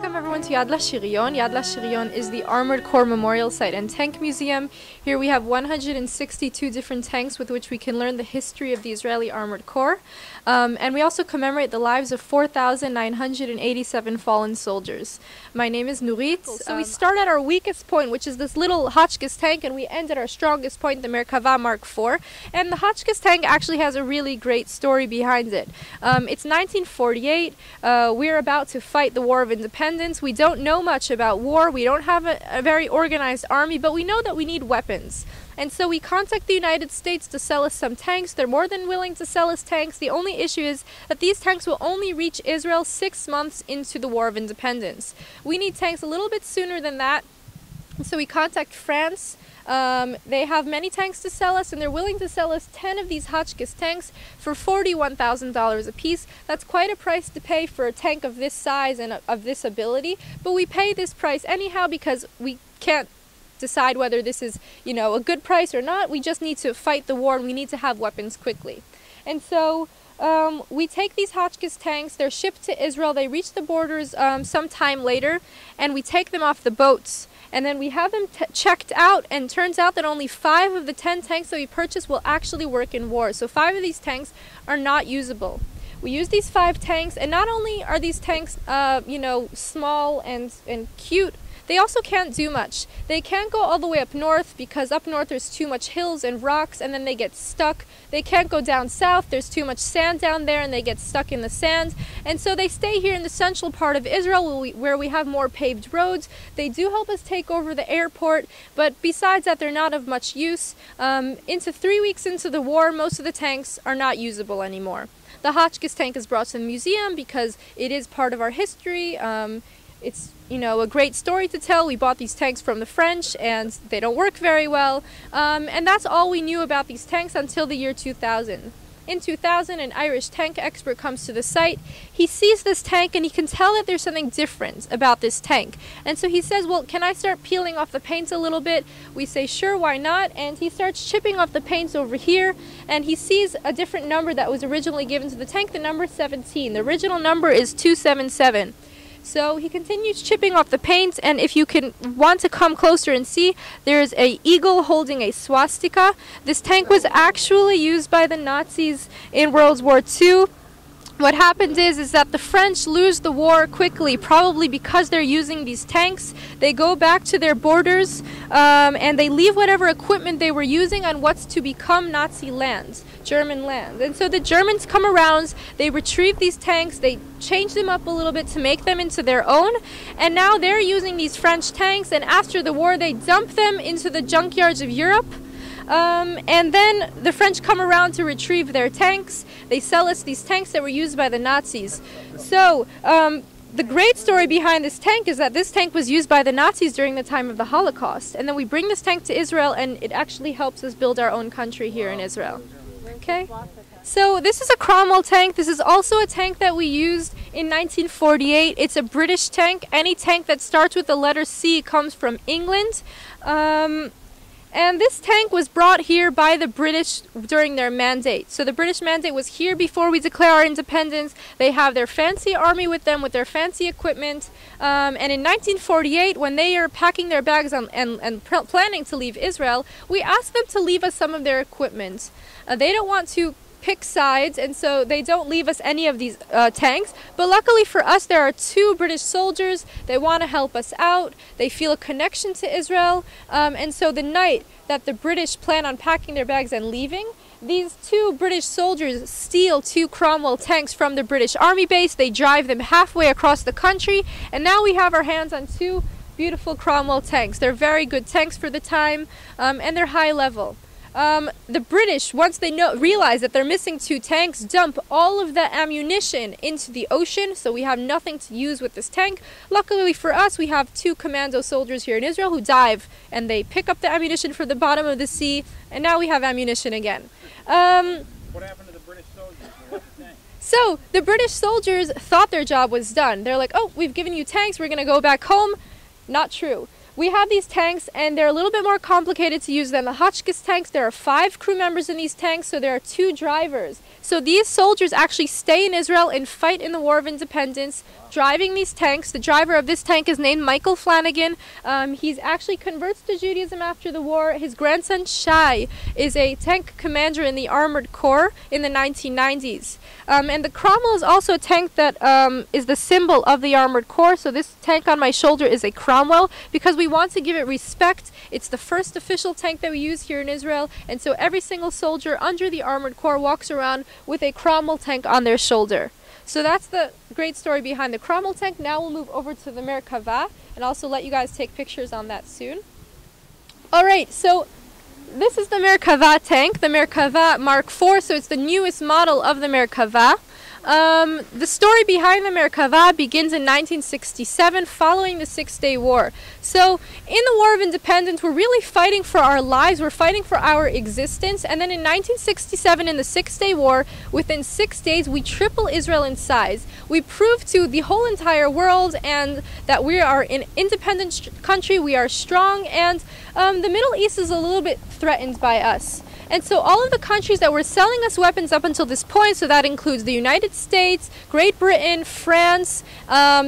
Welcome everyone to Yad Lashiryon. Yad Lashiryon is the Armored Corps Memorial Site and Tank Museum. Here we have 162 different tanks with which we can learn the history of the Israeli Armored Corps. And we also commemorate the lives of 4,987 fallen soldiers. My name is Nurit. So we start at our weakest point, which is this little Hotchkiss tank, and we end at our strongest point, the Merkava Mark IV. And the Hotchkiss tank actually has a really great story behind it. It's 1948. We're about to fight the War of Independence. We don't know much about war. We don't have a very organized army, but we know that we need weapons. And so we contact the United States to sell us some tanks. They're more than willing to sell us tanks. The only issue is that these tanks will only reach Israel 6 months into the War of Independence. We need tanks a little bit sooner than that. So we contact France. They have many tanks to sell us, and they're willing to sell us 10 of these Hotchkiss tanks for $41,000 a piece. That's quite a price to pay for a tank of this size and of this ability, but we pay this price anyhow because we can't decide whether this is, a good price or not. We just need to fight the war, and we need to have weapons quickly. And so we take these Hotchkiss tanks. They're shipped to Israel. They reach the borders some time later, and we take them off the boats. And then we have them checked out, and turns out that only 5 of the 10 tanks that we purchased will actually work in war. So 5 of these tanks are not usable. We use these 5 tanks, and not only are these tanks, small and cute, they also can't do much. They can't go all the way up north because up north there's too much hills and rocks, and then they get stuck. They can't go down south. There's too much sand down there, and they get stuck in the sand. And so they stay here in the central part of Israel where we have more paved roads. They do help us take over the airport, but besides that, they're not of much use. 3 weeks into the war, most of the tanks are not usable anymore. The Hotchkiss tank is brought to the museum because it is part of our history. It's a great story to tell. We bought these tanks from the French, and they don't work very well. And that's all we knew about these tanks until the year 2000. In 2000, an Irish tank expert comes to the site. He sees this tank, and he can tell that there's something different about this tank. And so he says, well, can I start peeling off the paint a little bit? We say, sure, why not? And he starts chipping off the paints over here, and he sees a different number that was originally given to the tank, the number 17. The original number is 277. So he continues chipping off the paint, and if you want to come closer and see, there's an eagle holding a swastika. This tank was actually used by the Nazis in World War II. What happened is that the French lose the war quickly, probably because they're using these tanks. They go back to their borders, and they leave whatever equipment they were using on what's to become Nazi lands, German lands. And so the Germans come around, they retrieve these tanks, they change them up a little bit to make them into their own, and now they're using these French tanks, and after the war they dump them into the junkyards of Europe. And then the French come around to retrieve their tanks. They sell us these tanks that were used by the Nazis. So the great story behind this tank is that this tank was used by the Nazis during the time of the Holocaust. And then we bring this tank to Israel, and it actually helps us build our own country here in Israel. Okay? So this is a Cromwell tank. This is also a tank that we used in 1948. It's a British tank. Any tank that starts with the letter C comes from England. And this tank was brought here by the British during their mandate. So the British mandate was here before we declare our independence. They have their fancy army with them, with their fancy equipment. And in 1948, when they are packing their bags and planning to leave Israel, we asked them to leave us some of their equipment. They don't want to pick sides, and so they don't leave us any of these tanks. But luckily for us, there are 2 British soldiers. They want to help us out. They feel a connection to Israel. And so the night that the British plan on packing their bags and leaving, these 2 British soldiers steal 2 Cromwell tanks from the British Army base. They drive them halfway across the country, and now we have our hands on 2 beautiful Cromwell tanks. They're very good tanks for the time, and they're high level. The British, once they realize that they're missing 2 tanks, dump all of the ammunition into the ocean, so we have nothing to use with this tank. Luckily for us, we have 2 commando soldiers here in Israel who dive, and they pick up the ammunition from the bottom of the sea, and now we have ammunition again. What happened to the British soldiers? So the British soldiers thought their job was done. They're like, oh, we've given you tanks, we're going to go back home. Not true. We have these tanks, and they're a little bit more complicated to use than the Hotchkiss tanks. There are 5 crew members in these tanks, so there are 2 drivers. So these soldiers actually stay in Israel and fight in the War of Independence driving these tanks. The driver of this tank is named Michael Flanagan. He's actually converts to Judaism after the war. His grandson Shai is a tank commander in the Armored Corps in the 1990s. And the Cromwell is also a tank that is the symbol of the Armored Corps. So this tank on my shoulder is a Cromwell because we want to give it respect. It's the first official tank that we use here in Israel. And so every single soldier under the Armored Corps walks around with a Cromwell tank on their shoulder. So that's the great story behind the Cromwell tank. Now we'll move over to the Merkava and also let you guys take pictures on that soon. All right, so this is the Merkava tank, the Merkava Mark IV, so it's the newest model of the Merkava. The story behind the Merkava begins in 1967 following the Six-Day War. So in the War of Independence, we're really fighting for our lives, we're fighting for our existence, and then in 1967 in the Six-Day War, within 6 days, we triple Israel in size. We prove to the whole entire world and that we are an independent country, we are strong, and the Middle East is a little bit threatened by us. And so all of the countries that were selling us weapons up until this point, so that includes the United States, Great Britain, France,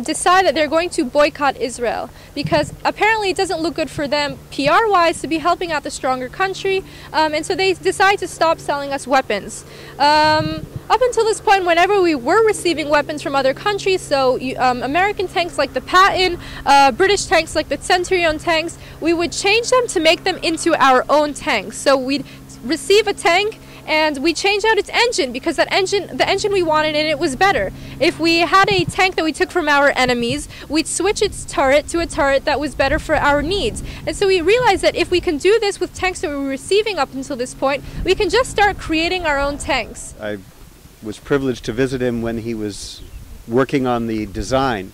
decide that they're going to boycott Israel because apparently it doesn't look good for them PR-wise to be helping out the stronger country. And so they decide to stop selling us weapons. Up until this point, whenever we were receiving weapons from other countries, so American tanks like the Patton, British tanks like the Centurion tanks, we would change them to make them into our own tanks. So we'd receive a tank and we change out its engine because the engine we wanted in it was better. If we had a tank that we took from our enemies, we'd switch its turret to a turret that was better for our needs. And so we realized that if we can do this with tanks that we were receiving up until this point, we can just start creating our own tanks. I was privileged to visit him when he was working on the design.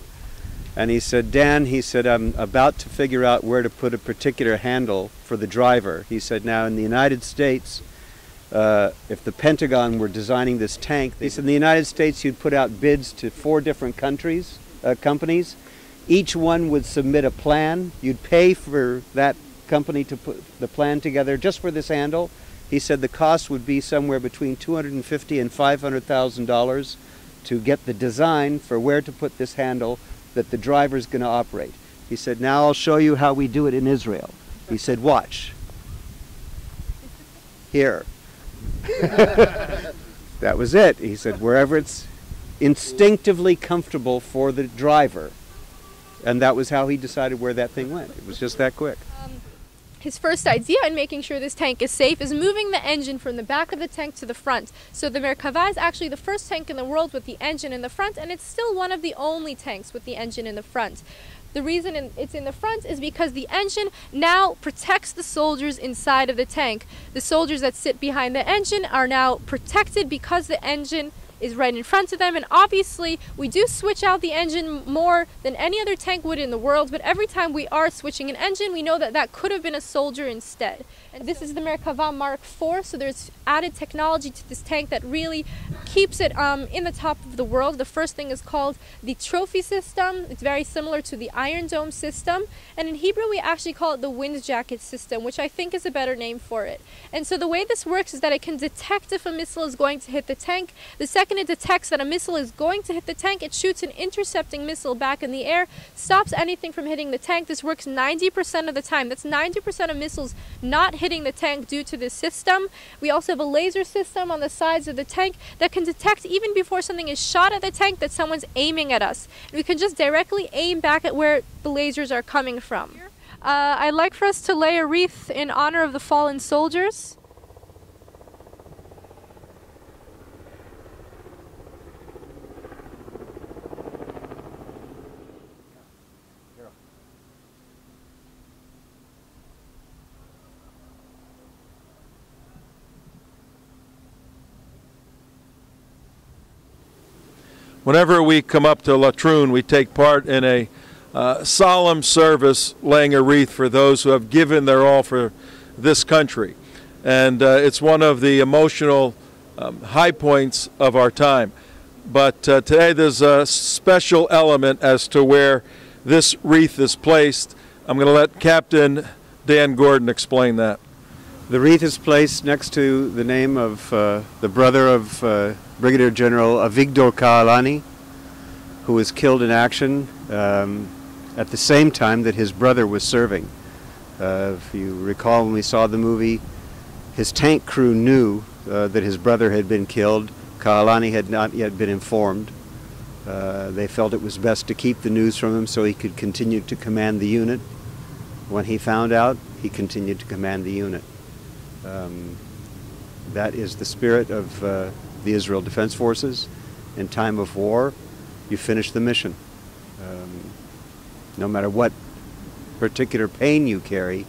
And he said, Dan, he said, I'm about to figure out where to put a particular handle for the driver. He said, now in the United States, if the Pentagon were designing this tank, he said in the United States you'd put out bids to 4 different companies. Each one would submit a plan. You'd pay for that company to put the plan together just for this handle. He said the cost would be somewhere between $250,000 and $500,000 to get the design for where to put this handle that the driver's going to operate. He said, now I'll show you how we do it in Israel. He said, watch. Here. That was it. He said, wherever it's instinctively comfortable for the driver. And that was how he decided where that thing went. It was just that quick. His first idea in making sure this tank is safe is moving the engine from the back of the tank to the front. So the Merkava is actually the first tank in the world with the engine in the front, and it's still one of the only tanks with the engine in the front. The reason it's in the front is because the engine now protects the soldiers inside of the tank. The soldiers that sit behind the engine are now protected because the engine is right in front of them, and obviously we do switch out the engine more than any other tank would in the world, but every time we are switching an engine, we know that that could have been a soldier instead. And this is the Merkava Mark IV, so there's added technology to this tank that really keeps it in the top of the world. The first thing is called the trophy system. It's very similar to the Iron Dome system, and in Hebrew we actually call it the wind jacket system, which I think is a better name for it. And so the way this works is that it can detect if a missile is going to hit the tank. The second it detects that a missile is going to hit the tank, it shoots an intercepting missile back in the air, stops anything from hitting the tank. This works 90% of the time. That's 90% of missiles not hitting the tank due to this system. We also have a laser system on the sides of the tank that can detect even before something is shot at the tank that someone's aiming at us. And we can just directly aim back at where the lasers are coming from. I'd like for us to lay a wreath in honor of the fallen soldiers. Whenever we come up to Latrun, we take part in a solemn service laying a wreath for those who have given their all for this country. And it's one of the emotional high points of our time. But today there's a special element as to where this wreath is placed. I'm going to let Captain Dan Gordon explain that. The wreath is placed next to the name of the brother of Brigadier General Avigdor Kaalani, who was killed in action at the same time that his brother was serving. If you recall, when we saw the movie, his tank crew knew that his brother had been killed. Kahalani had not yet been informed. They felt it was best to keep the news from him so he could continue to command the unit. When he found out, he continued to command the unit. That is the spirit of the Israel Defense Forces. In time of war, you finish the mission. No matter what particular pain you carry,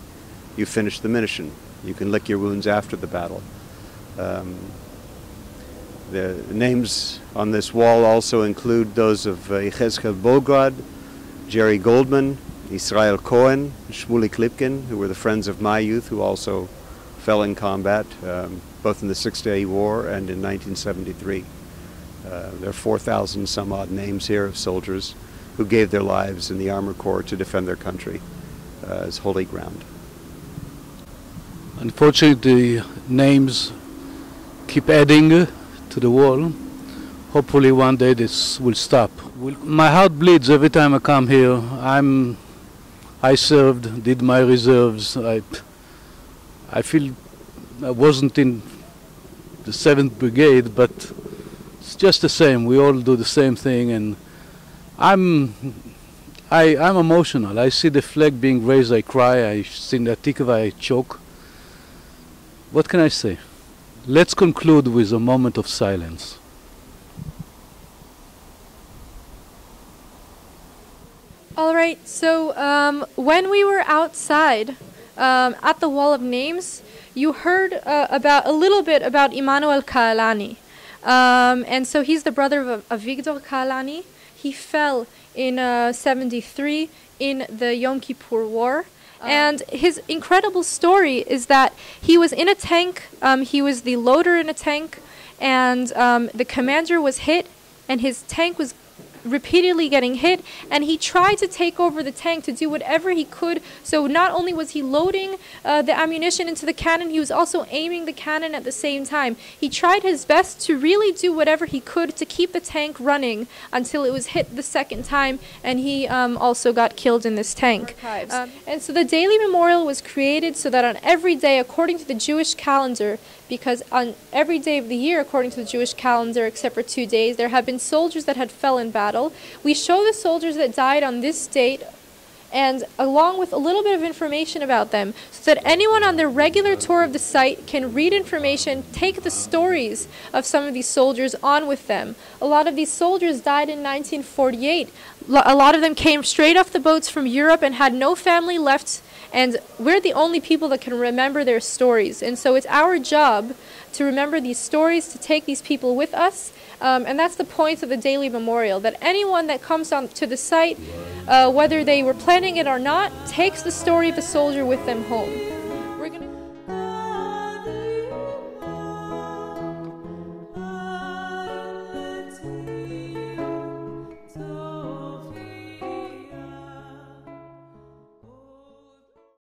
you finish the mission. You can lick your wounds after the battle. The names on this wall also include those of Yechezkel Bogod, Jerry Goldman, Israel Cohen, Shmuley Klipkin, who were the friends of my youth, who also fell in combat, both in the Six-Day War and in 1973. There are 4,000 some odd names here of soldiers who gave their lives in the Armored Corps to defend their country as holy ground. Unfortunately, the names keep adding to the wall. Hopefully one day this will stop. My heart bleeds every time I come here. I served, did my reserves. I feel I wasn't in the 7th Brigade, but it's just the same. We all do the same thing, and I'm emotional. I see the flag being raised, I cry. I see the Tikva, I choke. What can I say? Let's conclude with a moment of silence. All right, so when we were outside at the Wall of Names, you heard a little bit about Immanuel Kahalani. And so he's the brother of Avigdor Kahalani. He fell in 73 in the Yom Kippur War. And his incredible story is that he was in a tank, he was the loader in a tank, and the commander was hit, and his tank was repeatedly getting hit, and he tried to take over the tank to do whatever he could. So not only was he loading the ammunition into the cannon, he was also aiming the cannon at the same time. He tried his best to really do whatever he could to keep the tank running until it was hit the second time, and he also got killed in this tank. And so the daily memorial was created so that on every day, according to the Jewish calendar, because on every day of the year, according to the Jewish calendar, except for 2 days, there have been soldiers that had fell in battle. We show the soldiers that died on this date, and along with a little bit of information about them, so that anyone on their regular tour of the site can read information, take the stories of some of these soldiers on with them. A lot of these soldiers died in 1948. A lot of them came straight off the boats from Europe and had no family left, and we're the only people that can remember their stories. And so it's our job to remember these stories, to take these people with us. And that's the point of the daily memorial, that anyone that comes on to the site, whether they were planning it or not, takes the story of the soldier with them home.